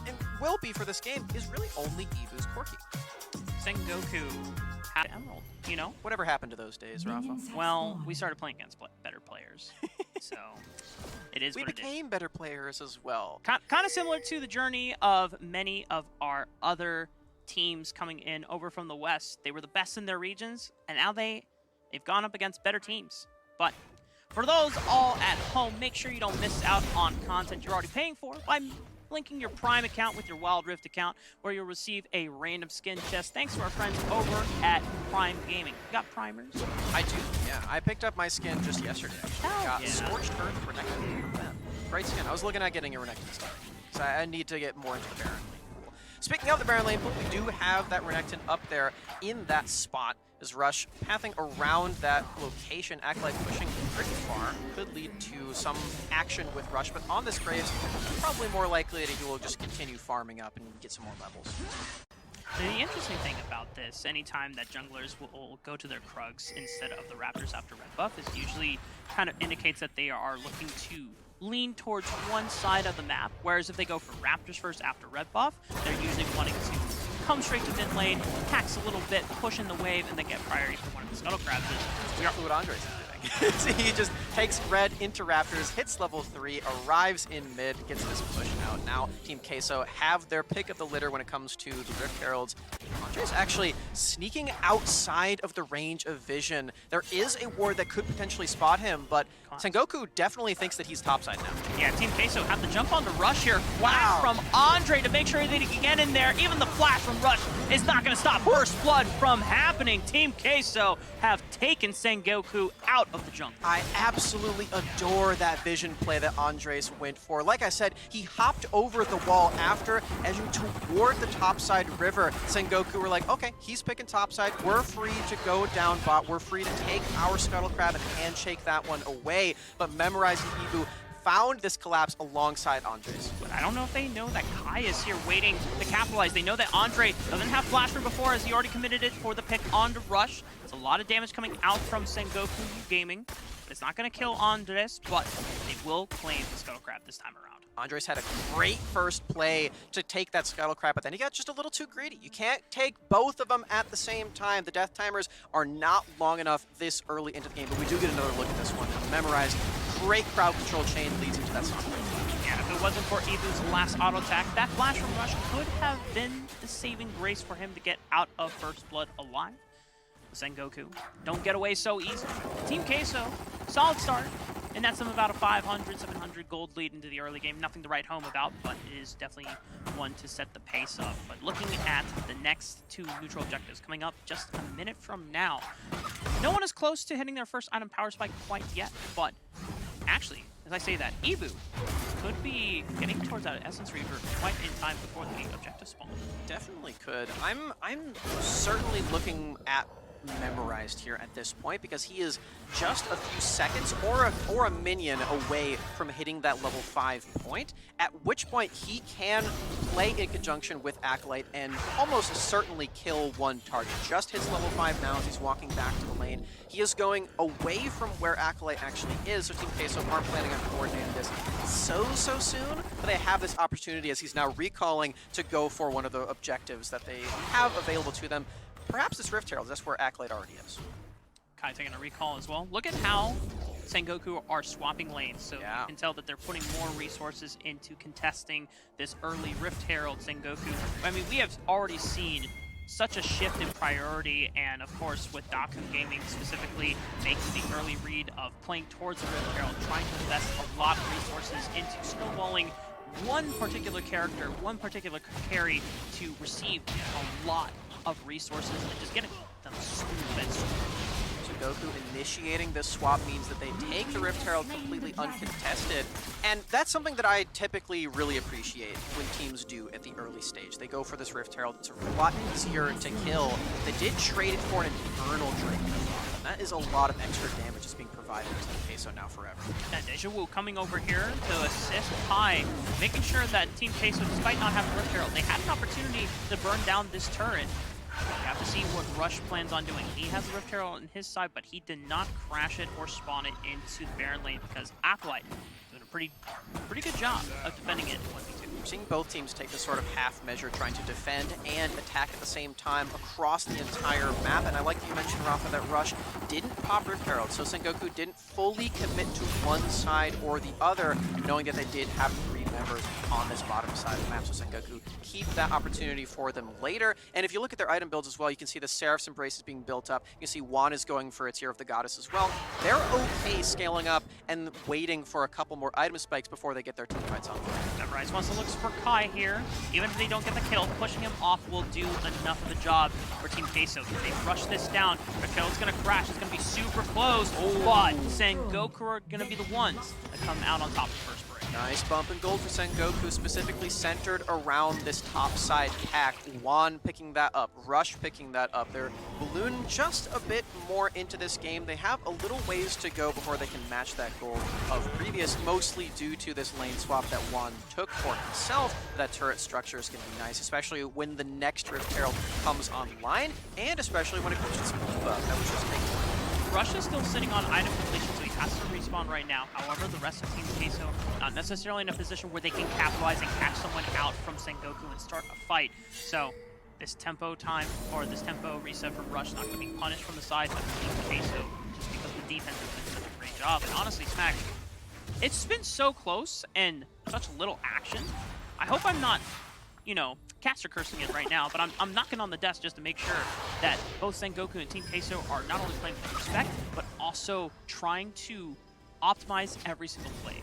and will be for this game, is really only Evu's Corki. Sengoku had Emerald, you know? Whatever happened to those days, Rafa? Well, we started playing against better players. So, it is We what it is. became better players as well. Kind of similar to the journey of many of our other teams coming in over from the West. They were the best in their regions, and now they've gone up against better teams. But for those all at home, make sure you don't miss out on content you're already paying for by linking your Prime account with your Wild Rift account, where you'll receive a random skin chest thanks to our friends over at Prime Gaming. You got primers? I do, yeah. I picked up my skin just yesterday, actually. Got Scorched Earth Renekton. Great skin. I was looking at getting a Renekton start, so I need to get more into the Baron lane pool. Speaking of the Baron lane pool, we do have that Renekton up there in that spot. As Rush pathing around that location, Acolyte pushing pretty far, could lead to some action with Rush, but on this Graves, probably more likely that he will just continue farming up and get some more levels. The interesting thing about this, anytime that junglers will go to their Krugs instead of the Raptors after red buff, is usually kind of indicates that they are looking to lean towards one side of the map, whereas if they go for Raptors first after red buff, they're usually wanting to come straight to mid lane, tax a little bit, push in the wave, and then get priority for one of the Scuttle Crabs. Exactly what Andre's doing. He just takes red into Raptors, hits level 3, arrives in mid, gets this push out. Now Team Queso have their pick of the litter when it comes to the Rift Heralds. Andre's actually sneaking outside of the range of vision. There is a ward that could potentially spot him, but Sengoku definitely thinks that he's topside now. Yeah, Team Queso have to jump on the Rush here. Flash from Andre to make sure that he can get in there. Even the flash from Rush is not going to stop Burst Blood from happening. Team Queso have taken Sengoku out of the jungle. I absolutely adore that vision play that Andres went for. Like I said, he hopped over the wall after, edging toward the topside river. Sengoku were like, okay, he's picking topside. We're free to go down bot. We're free to take our Scuttle Crab and handshake that one away. But memorizing Evu found this collapse alongside Andres. But I don't know if they know that Kai is here waiting to capitalize. They know that Andre doesn't have flash from before, as he already committed it for the pick onto Rush. It's a lot of damage coming out from Sengoku Gaming. It's not going to kill Andres, but they will claim the Scuttle Crab this time around. Andres had a great first play to take that Scuttle Crab, but then he got just a little too greedy. You can't take both of them at the same time. The death timers are not long enough this early into the game, but we do get another look at this one. Memorized. Great crowd control chain leads into that song. Yeah, if it wasn't for Evu's last auto attack, that flash from Rush could have been the saving grace for him to get out of First Blood alive. Sengoku, don't get away so easy. Team Queso, solid start, and that's them about a 500, 700 gold lead into the early game. Nothing to write home about, but it is definitely one to set the pace up. But looking at the next two neutral objectives coming up just a minute from now, no one is close to hitting their first item power spike quite yet, but actually, as I say that, Evu could be getting towards that Essence Reaver quite in time before the objective spawn. Definitely could. I'm certainly looking at Memorized here at this point, because he is just a few seconds or a minion away from hitting that level 5 point, at which point he can play in conjunction with Acolyte and almost certainly kill one target. Just hits level 5 now as he's walking back to the lane. He is going away from where Acolyte actually is, so Team Queso aren't planning on coordinating this so soon, but they have this opportunity as he's now recalling to go for one of the objectives that they have available to them. Perhaps this Rift Herald, that's where Acolyte already is. Kai taking a recall as well. Look at how Sengoku are swapping lanes, so you can tell that they're putting more resources into contesting this early Rift Herald Sengoku. I mean, we have already seen such a shift in priority, and of course with Daku Gaming specifically making the early read of playing towards the Rift Herald, trying to invest a lot of resources into snowballing one particular character, one particular carry to receive a lot of resources and just getting them smooth and smooth. Goku initiating this swap means that they take the Rift Herald completely uncontested, and that's something that I typically really appreciate when teams do at the early stage. They go for this Rift Herald, it's a lot easier to kill. They did trade it for an Infernal Drake, and that is a lot of extra damage that's being provided to Team Queso now forever. And Deja-Wu coming over here to assist Kai, making sure that Team Queso, despite not having Rift Herald, they had an opportunity to burn down this turret. We have to see what Rush plans on doing. He has the Rift Herald on his side, but he did not crash it or spawn it into the Baron lane because Acolyte doing a pretty good job of defending it in 1v2. We're seeing both teams take this sort of half measure, trying to defend and attack at the same time across the entire map. And I like that you mentioned, Rafa, that Rush didn't pop Rift Herald, so Sengoku didn't fully commit to one side or the other, knowing that they did have 3 members on this bottom side of the map. So Sengoku keep that opportunity for them later. And if you look at their item builds as well, you can see the Seraph's Embrace is being built up. You can see Juan is going for its Ear of the Goddess as well. They're okay scaling up and waiting for a couple more item spikes before they get their teamfights on. Memorize wants to look for Kai here. Even if they don't get the kill, pushing him off will do enough of a job for Team Queso. If they rush this down, the kill's gonna crash. It's gonna be super close, but Sengoku are gonna be the ones that come out on top of the first break. Nice bump and gold for Sengoku, specifically centered around this top side pack. Juan picking that up, Rush picking that up. They're ballooned just a bit more into this game. They have a little ways to go before they can match that goal of previous, mostly due to this lane swap that Juan took for himself. That turret structure is going to be nice, especially when the next Rift Herald comes online, and especially when it comes to speed buff that was just taken. Rush is still sitting on item completion, so he has to respawn right now. However, the rest of Team Queso not necessarily in a position where they can capitalize and catch someone out from Sengoku and start a fight. So this tempo time, or this tempo reset from Rush, not going to be punished from the side of Team Queso, just because the defense has been such a great job. And honestly, Smack, it's been so close and such little action. I hope I'm not, you know, cats are cursing it right now, but I'm knocking on the desk just to make sure that both Sengoku and Team Queso are not only playing with respect, but also trying to optimize every single play.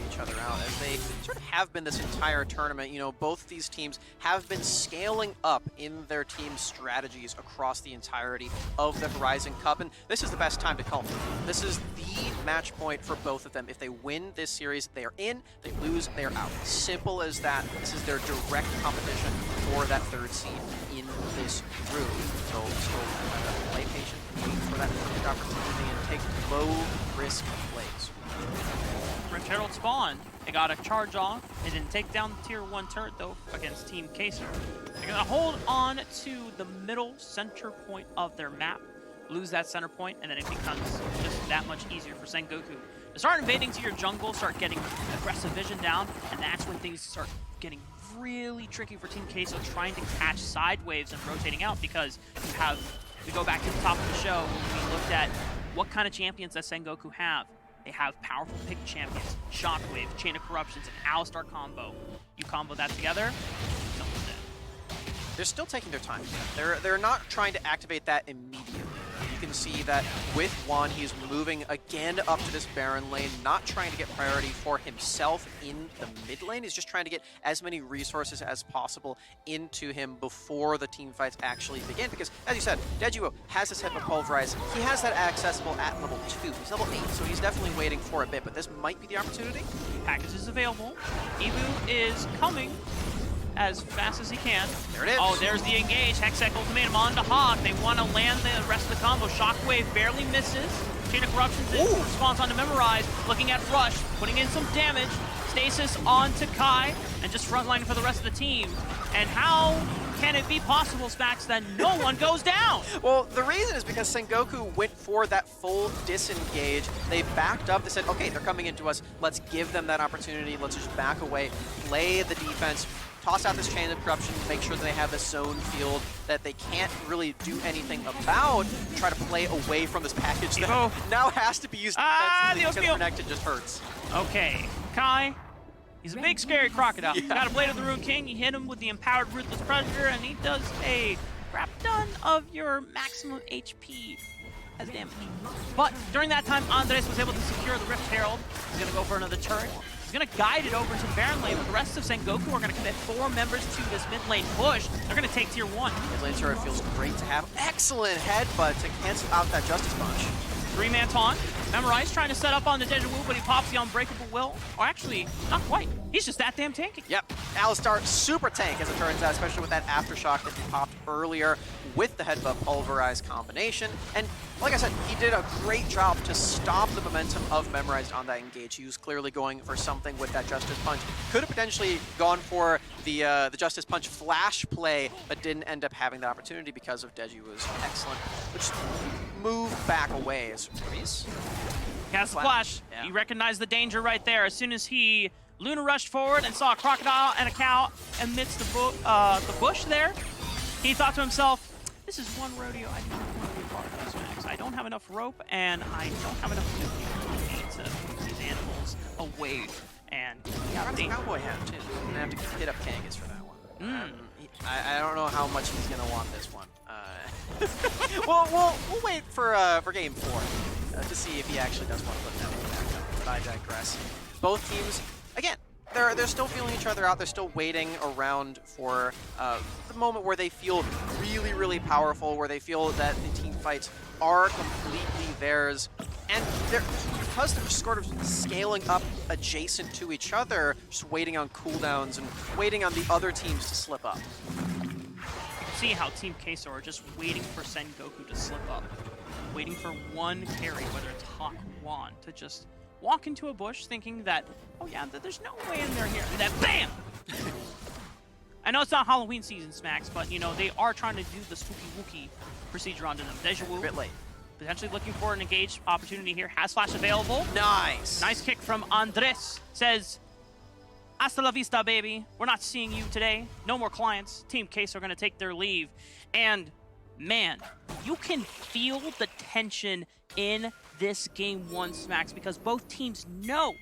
Each other out as they sort of have been this entire tournament. You know, both these teams have been scaling up in their team strategies across the entirety of the Horizon Cup, and this is the best time to call them. This is the match point for both of them. If they win this series, they are in. They lose, they are out. Simple as that. This is their direct competition for that 3rd seed in this group. So still play patient, wait for that perfect opportunity, and take low-risk plays. Rift Herald spawned. They got a charge off. They didn't take down the tier 1 turret though against Team Queso. They're gonna hold on to the middle center point of their map, lose that center point, and then it becomes just that much easier for Sengoku to start invading to your jungle, start getting aggressive vision down, and that's when things start getting really tricky for Team Queso, trying to catch side waves and rotating out, because you have, we go back to the top of the show when we looked at what kind of champions that Sengoku have. They have powerful pick champions, Shockwave, Chain of Corruptions, and Alistar combo. You combo that together, someone's dead. They're still taking their time. They're not trying to activate that immediately. You can see that with Juan, he's moving again up to this Baron lane, not trying to get priority for himself in the mid lane. He's just trying to get as many resources as possible into him before the team fights actually begin. Because, as you said, Dejuo has his head of Pulverize. He has that accessible at level 2. He's level 8, so he's definitely waiting for a bit, but this might be the opportunity. Package is available. Ebu is coming as fast as he can. There it is. Oh, there's the engage. Hextech Ultimatum on to Hawk. They want to land the rest of the combo. Shockwave barely misses. Chain of Corruptions responds on to Memorize. Looking at Rush, putting in some damage. Stasis on to Kai, and just frontlining for the rest of the team. And how can it be possible, Spax, that no one goes down? Well, the reason is because Sengoku went for that full disengage. They backed up. They said, okay, they're coming into us. Let's give them that opportunity. Let's just back away, play the defense, toss out this Chain of Corruption, make sure that they have this zone field that they can't really do anything about, try to play away from this package that now has to be used defensively because Connected just hurts. Okay, Kai, he's a big scary crocodile. He's got a Blade of the Rune King, you hit him with the Empowered Ruthless Predator, and he does a crap ton of your maximum HP as damage. But during that time, Andres was able to secure the Rift Herald. He's gonna go for another turret. He's going to guide it over to Baron lane, but the rest of Sengoku are going to commit 4 members to this mid lane push. They're going to take tier 1. Mid lane turret feels great to have. Excellent headbutt to cancel out that Justice Punch. 3-man taunt. Memorize trying to set up on the Dejuo, but he pops the Unbreakable Will. Or actually, not quite. He's just that damn tanky. Yep. Alistar, super tank as it turns out, especially with that Aftershock that he popped earlier with the Headbutt Pulverize combination. And like I said, he did a great job to stop the momentum of Memorized on that engage. He was clearly going for something with that Justice Punch. Could have potentially gone for the Justice Punch flash play, but didn't end up having the opportunity because of Dejuo's excellent. Which move back away as Reese. He has the flash. Yeah. He recognized the danger right there. As soon as he Luna rushed forward and saw a crocodile and a cow amidst the bush there, he thought to himself, this is one rodeo I do not want to be a part of this, Max. I don't have enough rope, and I don't have enough food to move these animals away. And yeah, Runs a cowboy hat, too. I'm going to have to hit up Kangas for that one. I don't know how much he's going to want this one. We'll wait for game 4 to see if he actually does want to put that one back up. But I digress. Both teams, again, they're still feeling each other out. They're still waiting around for the moment where they feel really, really powerful, where they feel that the team fights are completely theirs. And because they're sort of scaling up adjacent to each other, just waiting on cooldowns and waiting on the other teams to slip up. See how Team Queso are just waiting for Sengoku to slip up. Waiting for one carry, whether it's Hawk or Juan, to just walk into a bush thinking that, oh yeah, there's no way in there here. And then BAM! I know it's not Halloween season, Smacks, but you know, they are trying to do the spooky wookie procedure onto them. THANKYOU, A bit late. potentially looking for an engaged opportunity here. Has flash available. Nice. Nice kick from Andres. Says, hasta la vista, baby. We're not seeing you today. No more clients. Team Queso are going to take their leave. And, man, you can feel the tension in this Game 1, Smacks, because both teams know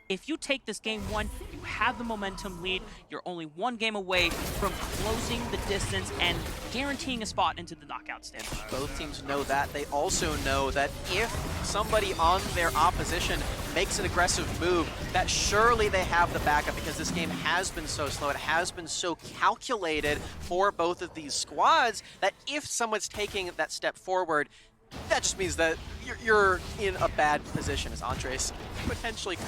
if you take this Game 1, you have the momentum lead. You're only one game away from closing the distance and guaranteeing a spot into the knockout stage. Both teams know that. They also know that if somebody on their opposition makes an aggressive move, that surely they have the backup, because this game has been so slow. It has been so calculated for both of these squads that if someone's taking that step forward, that just means that you're in a bad position, as Andres potentially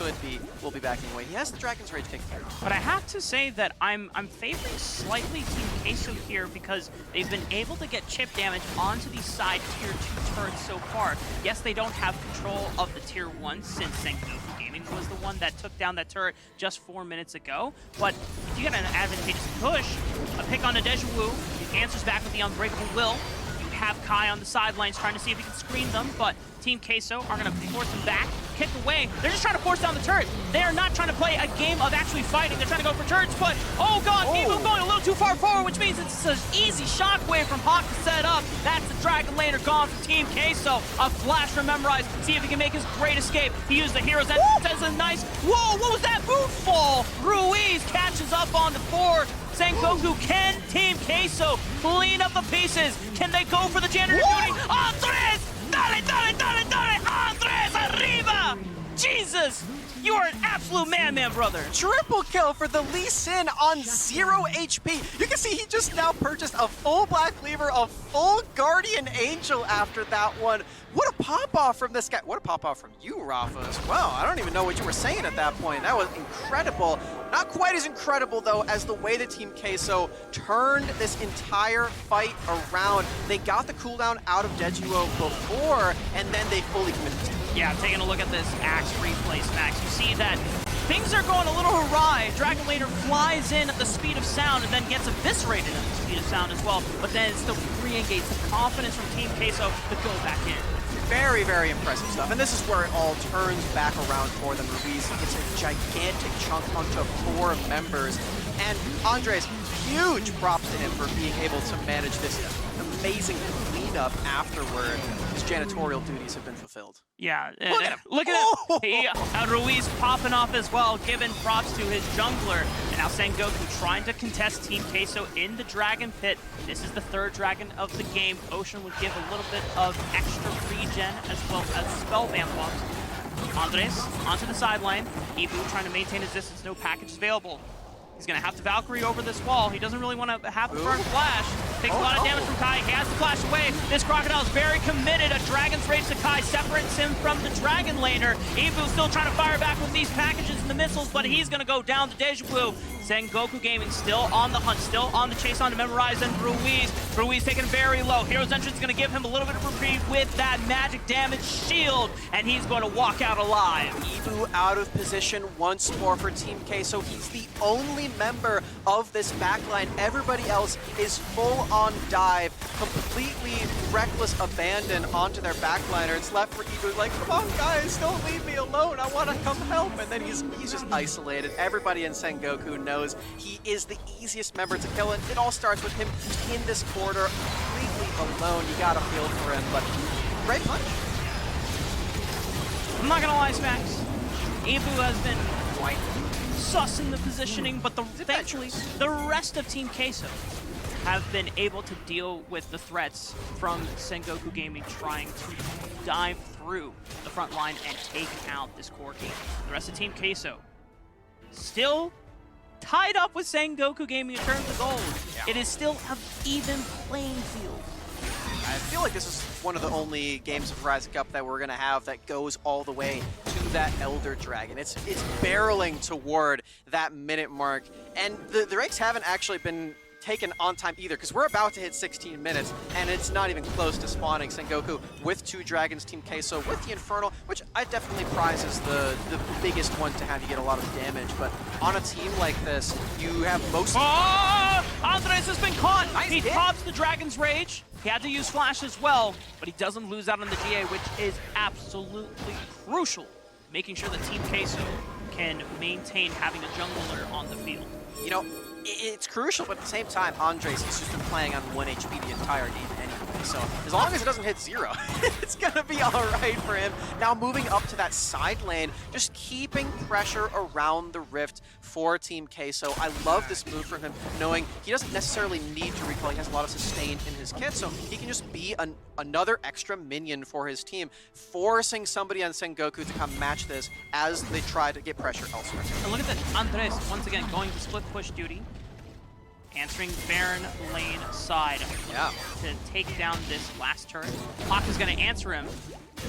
will be backing away. He has the Dragon's Rage kick here. But I have to say that I'm favoring slightly Team Queso here because they've been able to get chip damage onto these side tier 2 turrets so far. Yes, they don't have control of the tier 1 since Sengoku Gaming was the one that took down that turret just 4 minutes ago. But if you get an advantageous push, a pick on a THANKYOU, he answers back with the Unbreakable Will. Have Kai on the sidelines trying to see if he can screen them, but Team Queso are going to force them back, kick away. They're just trying to force down the turret. They are not trying to play a game of actually fighting. They're trying to go for turrets, but oh god, Ebu going a little too far forward, which means it's an easy shockwave from Hawk to set up. That's the Dragon Laner gone for Team Queso. A flash from Memorize, see if he can make his great escape. He used the Hero's Edge, says a nice, whoa, what was that move fall? Ruiz catches up on the 4. Sengoku, can Team Queso clean up the pieces? Can they go for the janitor duty? Andres! Dale, dale, dale, dale! Andres, arriba! Jesus! You are an absolute man, brother. Triple kill for the Lee Sin on 0 HP. You can see he just now purchased a full Black Cleaver, a full Guardian Angel after that one. What a pop-off from this guy. What a pop-off from you, Rafa, as well. I don't even know what you were saying at that point. That was incredible. Not quite as incredible, though, as the way that Team Queso turned this entire fight around. They got the cooldown out of THANKYOU before, and then they fully committed to it. Yeah, taking a look at this Axe replay, Max, you see that things are going a little awry. Dragon Laner flies in at the speed of sound and then gets eviscerated at the speed of sound as well, but then it still re-engages the confidence from Team Queso to go back in. Very, very impressive stuff. And this is where it all turns back around for them. Ruiz gets a gigantic chunk onto 4 members. And Andres, huge props to him for being able to manage this amazing cleanup afterward. His janitorial duties have been fulfilled. Yeah, Look at him. Look at him. Ruiz popping off as well, giving props to his jungler. And now Sengoku trying to contest Team Queso in the Dragon Pit. This is the 3rd dragon of the game. Ocean would give a little bit of extra regen as well as spellband buffs. Andres onto the sideline. Ebu trying to maintain his distance, no package available. He's going to have to Valkyrie over this wall. He doesn't really want to have the burn flash. Takes a lot of damage from Kai. He has to flash away. This Crocodile is very committed. A Dragon's Rage to Kai separates him from the Dragon Laner. Ebu still trying to fire back with these packages and the missiles, but he's going to go down to THANKYOU. Sengoku Gaming still on the hunt, still on the chase on to Memorize and Ruiz. Ruiz taken very low. Hero's Entrance is going to give him a little bit of reprieve with that magic damage shield, and he's going to walk out alive. Ibu out of position once more for Team K, so he's the only member of this backline. Everybody else is full on dive, completely reckless abandon onto their backliner. It's left for Ibu like, come on guys, don't leave me alone, I want to come help. And then he's just isolated. Everybody in Sengoku knows he is the easiest member to kill, and it all starts with him in this corridor, completely alone. You gotta feel for him, but great punch. I'm not gonna lie, Smacks. Ibu has been quite sus in the positioning, but thankfully the rest of Team Queso have been able to deal with the threats from Sengoku Gaming trying to dive through the front line and take out this core team. The rest of Team Queso still tied up with Sengoku Gaming in terms of gold. Yeah. It is still an even playing field. I feel like this is one of the only games of Rise Cup that we're gonna have that goes all the way to that Elder Dragon. It's barreling toward that minute mark, and the Drakes haven't actually been taken on time either, because we're about to hit 16 minutes, and it's not even close to spawning. Sengoku with 2 dragons, Team Queso with the Infernal, which I definitely prize as the biggest one to have you get a lot of damage, but on a team like this, you have most... Oh! Andres has been caught! Nice He hit. pops the Dragon's Rage. He had to use Flash as well, but he doesn't lose out on the GA, which is absolutely crucial, making sure that Team Queso can maintain having a jungler on the field. You know, it's crucial, but at the same time, Andres has just been playing on 1 HP the entire game anyway, so as long as it doesn't hit 0, it's gonna be all right for him. Now moving up to that side lane, just keeping pressure around the rift for Team Queso. I love this move from him, knowing he doesn't necessarily need to recall. He has a lot of sustain in his kit, so he can just be another extra minion for his team, forcing somebody on Sengoku to come match this as they try to get pressure elsewhere. And look at that, Andres once again going to split push duty, answering Baron lane side to take down this last turret. Hawk is going to answer him.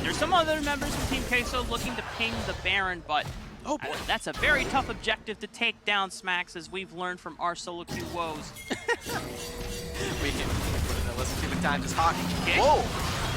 There's some other members of Team Queso looking to ping the Baron, but oh boy, that's a very tough objective to take down, Smacks, as we've learned from our solo queue woes. We can put it in a list too many times. Just Hawk. Okay. Whoa!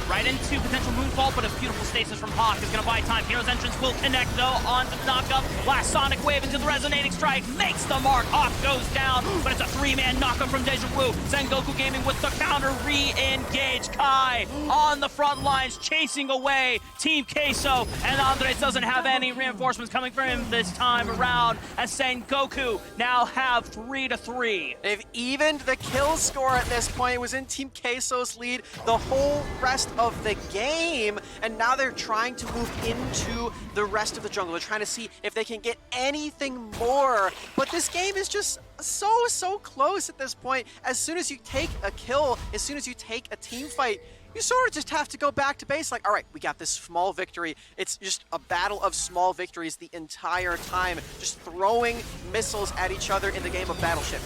Right into potential moonfall, but a beautiful stasis from Hawk is going to buy time. Hero's Entrance will connect, though, on the knockup. Last Sonic Wave into the resonating strike. Makes the mark. Hawk goes down, but it's a 3-man knockup from THANKYOUU. Sengoku Gaming with the counter. Re-engage. Kai on the front lines, chasing away Team Queso. And Andres doesn't have any reinforcements coming for him this time around, as Sengoku now have 3-3. They've evened the kill score at this point. It was in Team Queso's lead the whole rest of the game, and now they're trying to move into the rest of the jungle. They're trying to see if they can get anything more, but this game is just so close at this point. As soon as you take a kill, as soon as you take a team fight, you sort of just have to go back to base, like, all right, we got this small victory. It's just a battle of small victories the entire time, just throwing missiles at each other in the game of Battleship.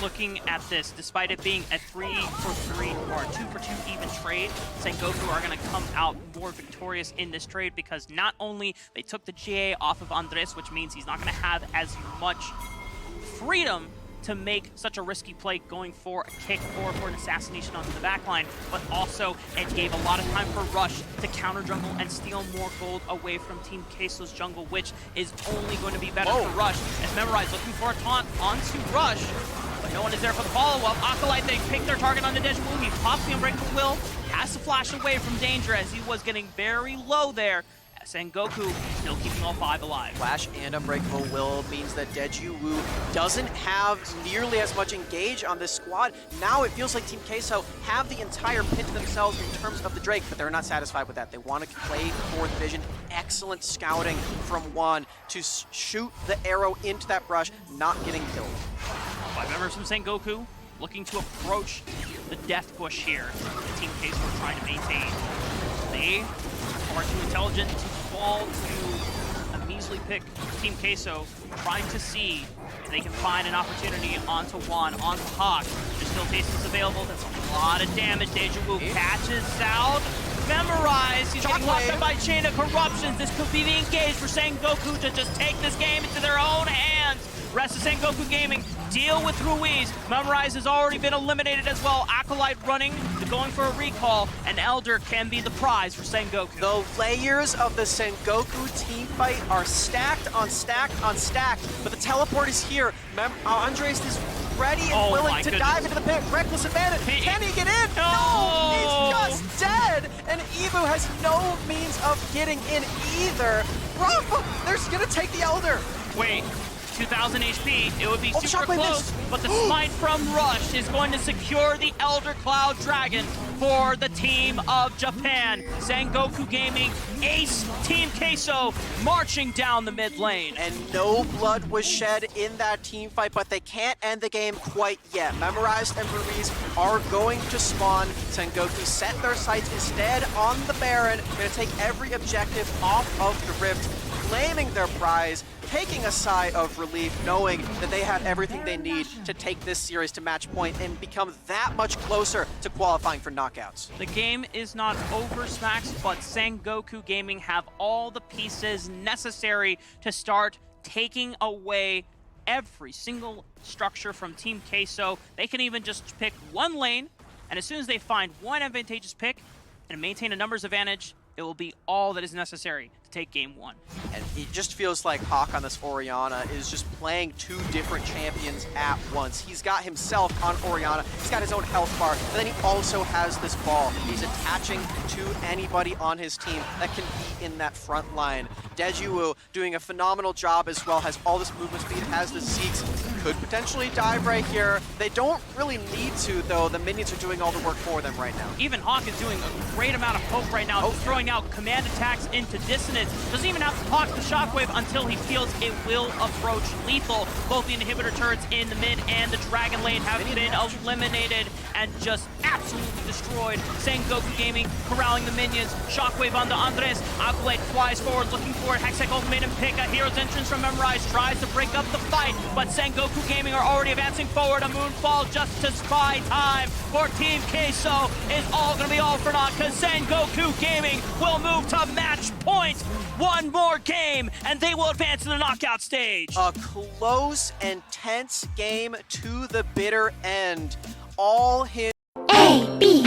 Looking at this, despite it being a 3-for-3 or a 2-for-2 even trade, Sengoku are going to come out more victorious in this trade, because not only they took the GA off of Andres, which means he's not going to have as much freedom to make such a risky play going for a kick or for an assassination onto the backline, but also it gave a lot of time for Rush to counter jungle and steal more gold away from Team Queso's jungle, which is only going to be better for Rush. As Memorize looking for a taunt onto Rush, but no one is there for the follow-up. Acolyte, they pick their target on the THANKYOUU. He pops the Unbreakable Will, has to flash away from danger as he was getting very low there. Sengoku still keeping all 5 alive. Flash and Unbreakable Will means that THANKYOUU doesn't have nearly as much engage on this squad. Now it feels like Team Queso have the entire pit to themselves in terms of the Drake, but they're not satisfied with that. They want to play for the vision. Excellent scouting from Juan to shoot the arrow into that brush, not getting killed. 5 members from Sengoku looking to approach the death bush here. Team Queso are trying to maintain. They are too intelligent to fall to a measly pick. Team Queso trying to see if they can find an opportunity onto Juan, onto Hawk. There's still Tasteless available. That's a lot of damage. THANKYOUU catches out. Memorize. He's getting locked up by Chain of Corruptions. This could be the engage for Sengoku to just take this game into their own hands. Rest of Sengoku Gaming deal with Ruiz. Memorize has already been eliminated as well. Acolyte running, going for a recall, and Elder can be the prize for Sengoku. The layers of the Sengoku team fight are stacked on stacked on stacked, but the teleport is here. Andres is ready and willing to dive into the pit. Reckless abandon. Can he get in? No! He's just dead! And Evu has no means of getting in either. Rafa, they're gonna take the Elder. Wait. 2,000 HP, it would be Oh, super close, but the smite from Rush is going to secure the Elder Cloud Dragon for the team of Japan. Sengoku Gaming, ace Team Queso marching down the mid lane. And no blood was shed in that team fight, but they can't end the game quite yet. Memorized and Ruiz are going to spawn. Sengoku set their sights instead on the Baron. They're gonna take every objective off of the Rift, claiming their prize, taking a sigh of relief, knowing that they have everything they need to take this series to match point and become that much closer to qualifying for knockouts. The game is not over, Smacks, but Sengoku Gaming have all the pieces necessary to start taking away every single structure from Team Queso. They can even just pick one lane, and as soon as they find one advantageous pick and maintain a numbers advantage, it will be all that is necessary to take game one. And it just feels like Hawk on this Orianna is just playing two different champions at once. He's got himself on Orianna, he's got his own health bar, but then he also has this ball. He's attaching to anybody on his team that can be in that front line. THANKYOU doing a phenomenal job as well, has all this movement speed, has the Zeeks, could potentially dive right here. They don't really need to though, the minions are doing all the work for them right now. Even Hawk is doing a great amount of poke right now, throwing out command attacks into dissonance. Doesn't even have to proc the shockwave until he feels it will approach lethal. Both the inhibitor turrets in the mid and the dragon lane have been eliminated and just absolutely destroyed. Sengoku Gaming corralling the minions. Shockwave onto Andres. Acolyte flies forward looking for it. Hextech ultimate and pick. A hero's entrance from Memorize tries to break up the fight, but Sengoku Gaming are already advancing forward. A moonfall just to spy time for Team Queso is all going to be all for naught because Sengoku Gaming will move to match point. One more game and they will advance to the knockout stage. A close and tense game to the bitter end. All his A, B,